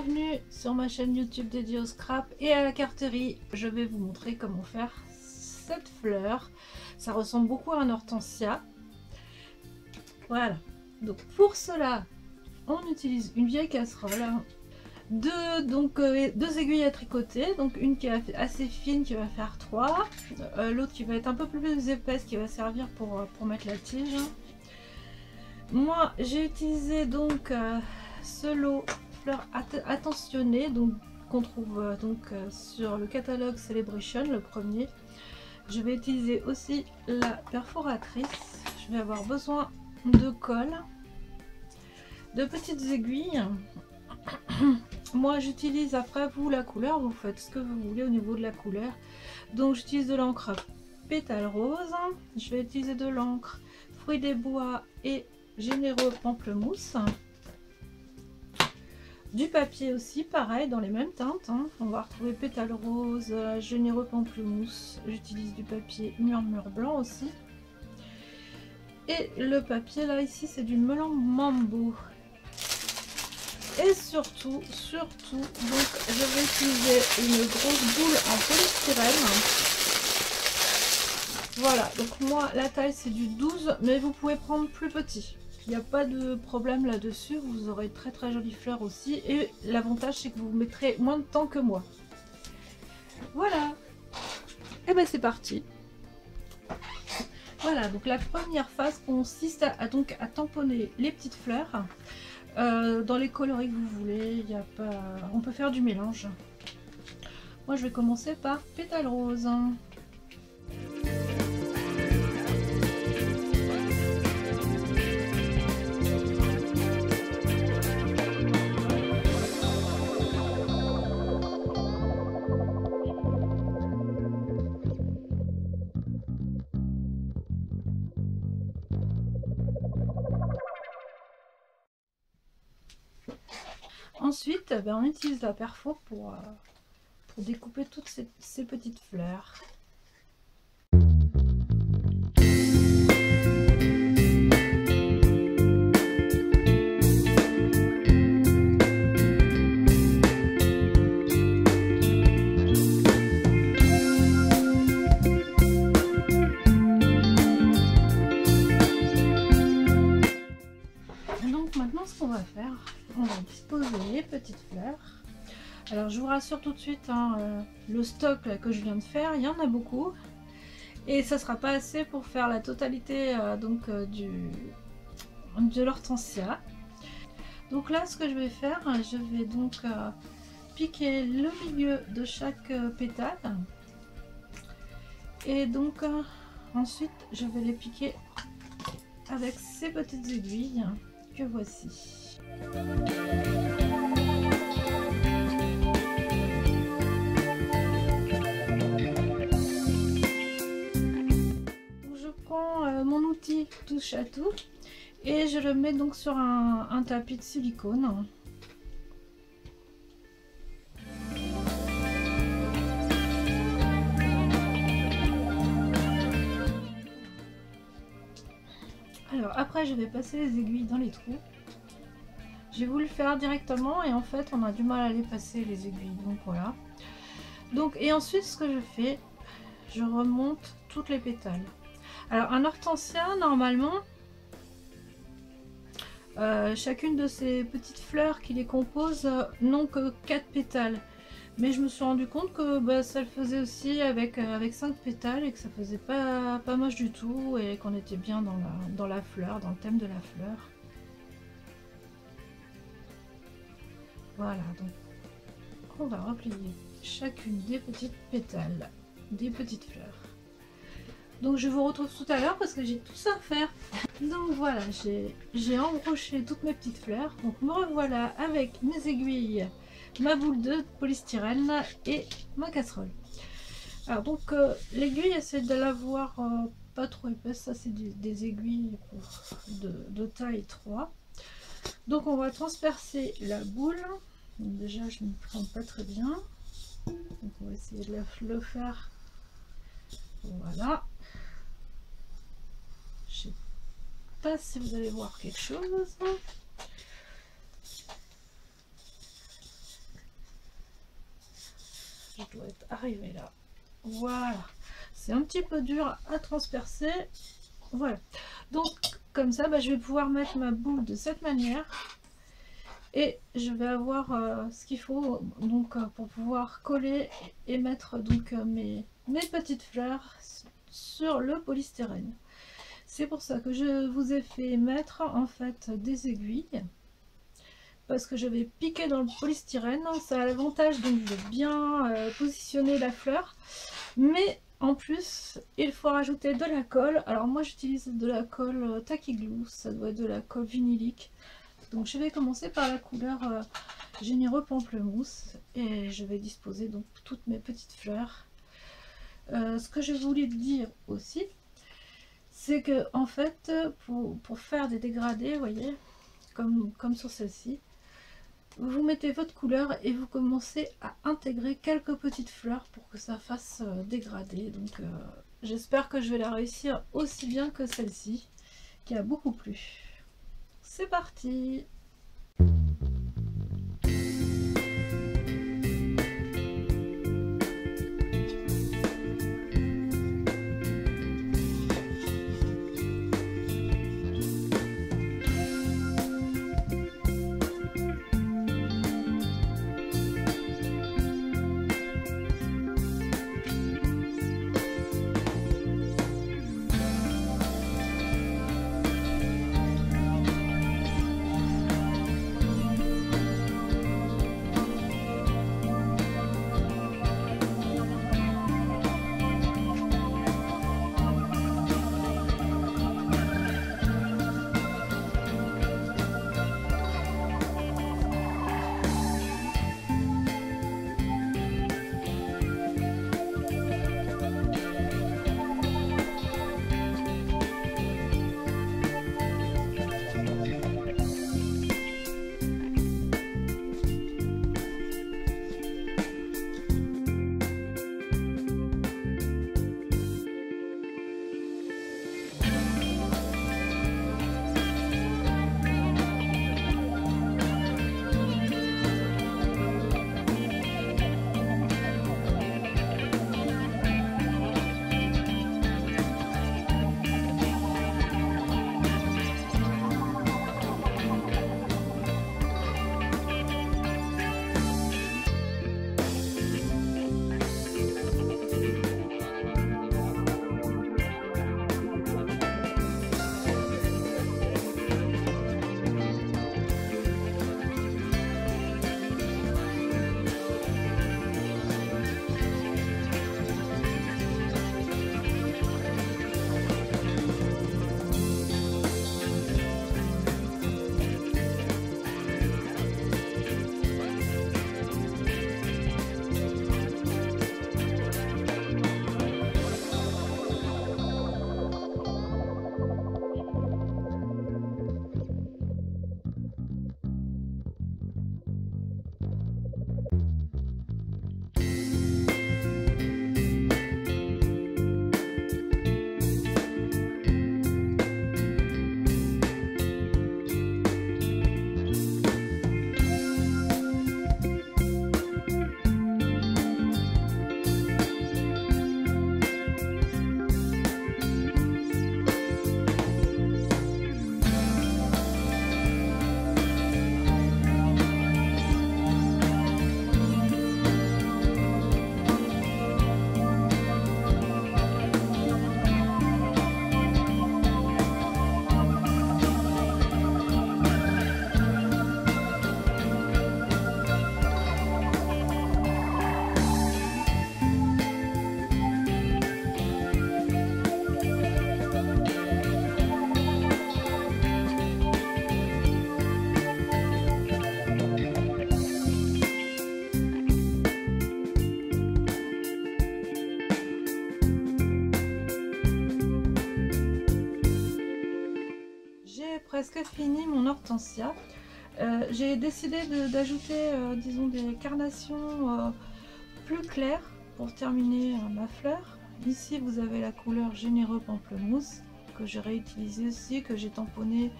bienvenue sur ma chaîne YouTube dédiée au scrap et à la carterie. Je vais vous montrer comment faire cette fleur. Ça ressemble beaucoup à un hortensia. Voilà, donc pour cela on utilise une vieille casserole, deux aiguilles à tricoter, donc une qui est assez fine qui va faire 3, l'autre qui va être un peu plus épaisse qui va servir pour mettre la tige. Moi j'ai utilisé donc ce lot fleurs attentionnées qu'on trouve sur le catalogue Celebration, le premier. Je vais utiliser aussi la perforatrice. Je vais avoir besoin de colle, de petites aiguilles. Moi j'utilise, après vous la couleur, vous faites ce que vous voulez au niveau de la couleur. Donc j'utilise de l'encre pétale rose, je vais utiliser de l'encre fruits des bois et généreux pamplemousse, du papier aussi pareil dans les mêmes teintes, hein. On va retrouver pétale rose, généreux pamplemousse, j'utilise du papier murmure blanc aussi, et le papier là ici c'est du melon mambo. Et surtout, donc je vais utiliser une grosse boule en polystyrène. Voilà, donc moi la taille c'est du 12, mais vous pouvez prendre plus petit. Il n'y a pas de problème là-dessus, vous aurez très jolies fleurs aussi. Et l'avantage c'est que vous mettrez moins de temps que moi. Voilà. Et ben c'est parti. Voilà, donc la première phase consiste à tamponner les petites fleurs. Dans les coloris que vous voulez, on peut faire du mélange. Moi je vais commencer par pétale rose. Ensuite, on utilise la perfo pour découper toutes ces petites fleurs. Donc maintenant, ce qu'on va faire, on va disposer les petites fleurs. Alors je vous rassure tout de suite, hein, le stock là, que je viens de faire, il y en a beaucoup. Et ça sera pas assez pour faire la totalité de l'hortensia. Donc là ce que je vais faire, je vais donc piquer le milieu de chaque pétale. Et donc ensuite je vais les piquer avec ces petites aiguilles que voici. Mon outil touche à tout et je le mets donc sur un tapis de silicone. Alors après je vais passer les aiguilles dans les trous. J'ai voulu le faire directement et en fait on a du mal à les passer les aiguilles, donc voilà. Donc et ensuite ce que je fais, je remonte toutes les pétales. Alors un hortensia normalement, chacune de ces petites fleurs qui les composent n'ont que 4 pétales. Mais je me suis rendu compte que ça le faisait aussi avec 5 pétales et que ça faisait pas moche du tout et qu'on était bien dans la fleur, dans le thème de la fleur. Voilà, donc on va replier chacune des petites pétales, des petites fleurs. Donc je vous retrouve tout à l'heure parce que j'ai tout ça à faire. Donc voilà, j'ai embroché toutes mes petites fleurs. Donc me revoilà avec mes aiguilles, ma boule de polystyrène et ma casserole. Alors donc l'aiguille, essayez de l'avoir pas trop épaisse. Ça c'est des aiguilles de taille 3. Donc on va transpercer la boule. Donc, déjà je ne prends pas très bien. Donc on va essayer de le faire. Voilà. Je sais pas si vous allez voir quelque chose. arriver là. Voilà, c'est un petit peu dur à transpercer. Voilà, donc comme ça je vais pouvoir mettre ma boule de cette manière et je vais avoir ce qu'il faut donc pour pouvoir coller et mettre donc mes petites fleurs sur le polystyrène. C'est pour ça que je vous ai fait mettre en fait des aiguilles, parce que je vais piquer dans le polystyrène. Ça a l'avantage donc de bien positionner la fleur, mais en plus il faut rajouter de la colle. Alors moi j'utilise de la colle Tacky Glue, ça doit être de la colle vinylique. Donc je vais commencer par la couleur généreux pamplemousse et je vais disposer donc toutes mes petites fleurs. Ce que je voulais dire aussi, c'est que en fait pour faire des dégradés, vous voyez, comme sur celle-ci, vous mettez votre couleur et vous commencez à intégrer quelques petites fleurs pour que ça fasse dégradé. Donc j'espère que je vais la réussir aussi bien que celle-ci qui a beaucoup plu. C'est parti! Presque fini mon hortensia. J'ai décidé d'ajouter disons des carnations plus claires pour terminer ma fleur. Ici vous avez la couleur généreux pamplemousse que j'ai réutilisé aussi, que j'ai tamponné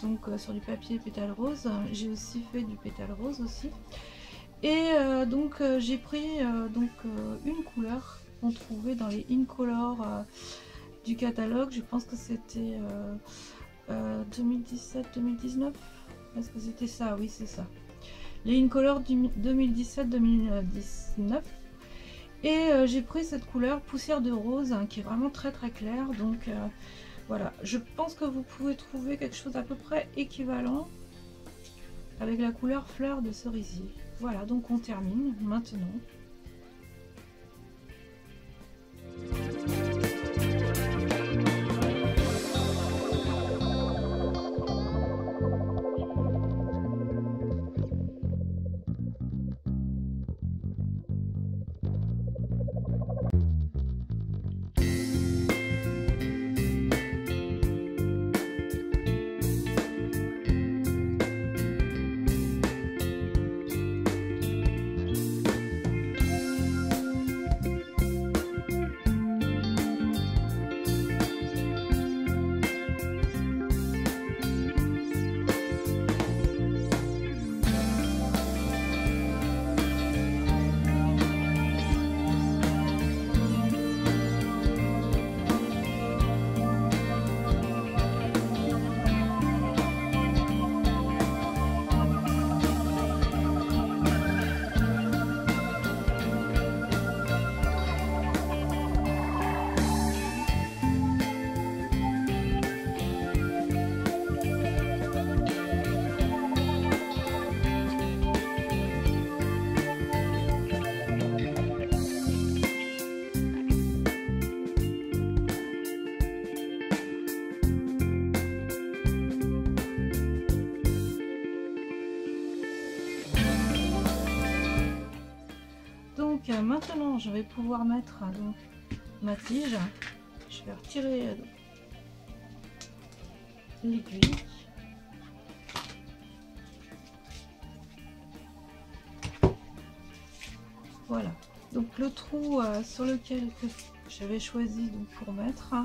donc sur du papier pétale rose. J'ai aussi fait du pétale rose aussi. Et donc j'ai pris une couleur qu'on trouvait dans les Incolor du catalogue. Je pense que c'était 2017-2019. Est-ce que c'était ça? Oui, c'est ça. Les Incolor 2017-2019. Et j'ai pris cette couleur poussière de rose hein, qui est vraiment très très claire. Donc voilà, je pense que vous pouvez trouver quelque chose à peu près équivalent avec la couleur fleur de cerisier. Voilà, donc on termine maintenant. Donc maintenant je vais pouvoir mettre donc, ma tige. Je vais retirer l'aiguille. Voilà, donc le trou sur lequel j'avais choisi donc, pour mettre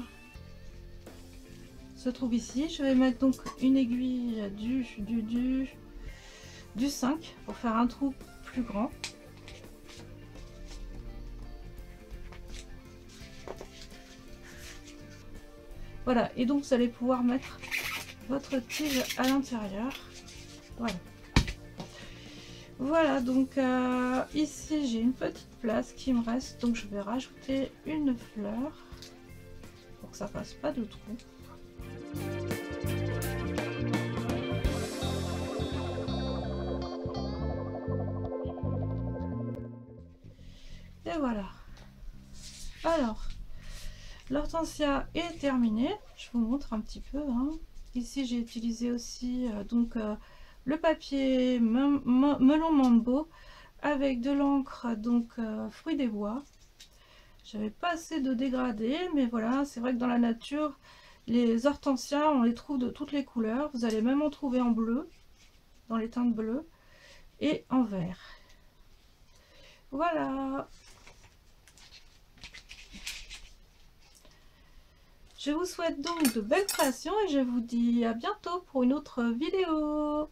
se trouve ici. Je vais mettre donc une aiguille du 5 pour faire un trou plus grand. Voilà, et donc vous allez pouvoir mettre votre tige à l'intérieur. Voilà. Voilà, donc ici j'ai une petite place qui me reste, donc je vais rajouter une fleur pour que ça fasse pas de trou. Et voilà. Alors, l'hortensia est terminée. Je vous montre un petit peu. Hein. Ici, j'ai utilisé aussi le papier melon mambo avec de l'encre fruits des bois. J'avais pas assez de dégradé, mais voilà, c'est vrai que dans la nature, les hortensias, on les trouve de toutes les couleurs. Vous allez même en trouver en bleu, dans les teintes bleues, et en vert. Voilà. Je vous souhaite donc de belles créations et je vous dis à bientôt pour une autre vidéo.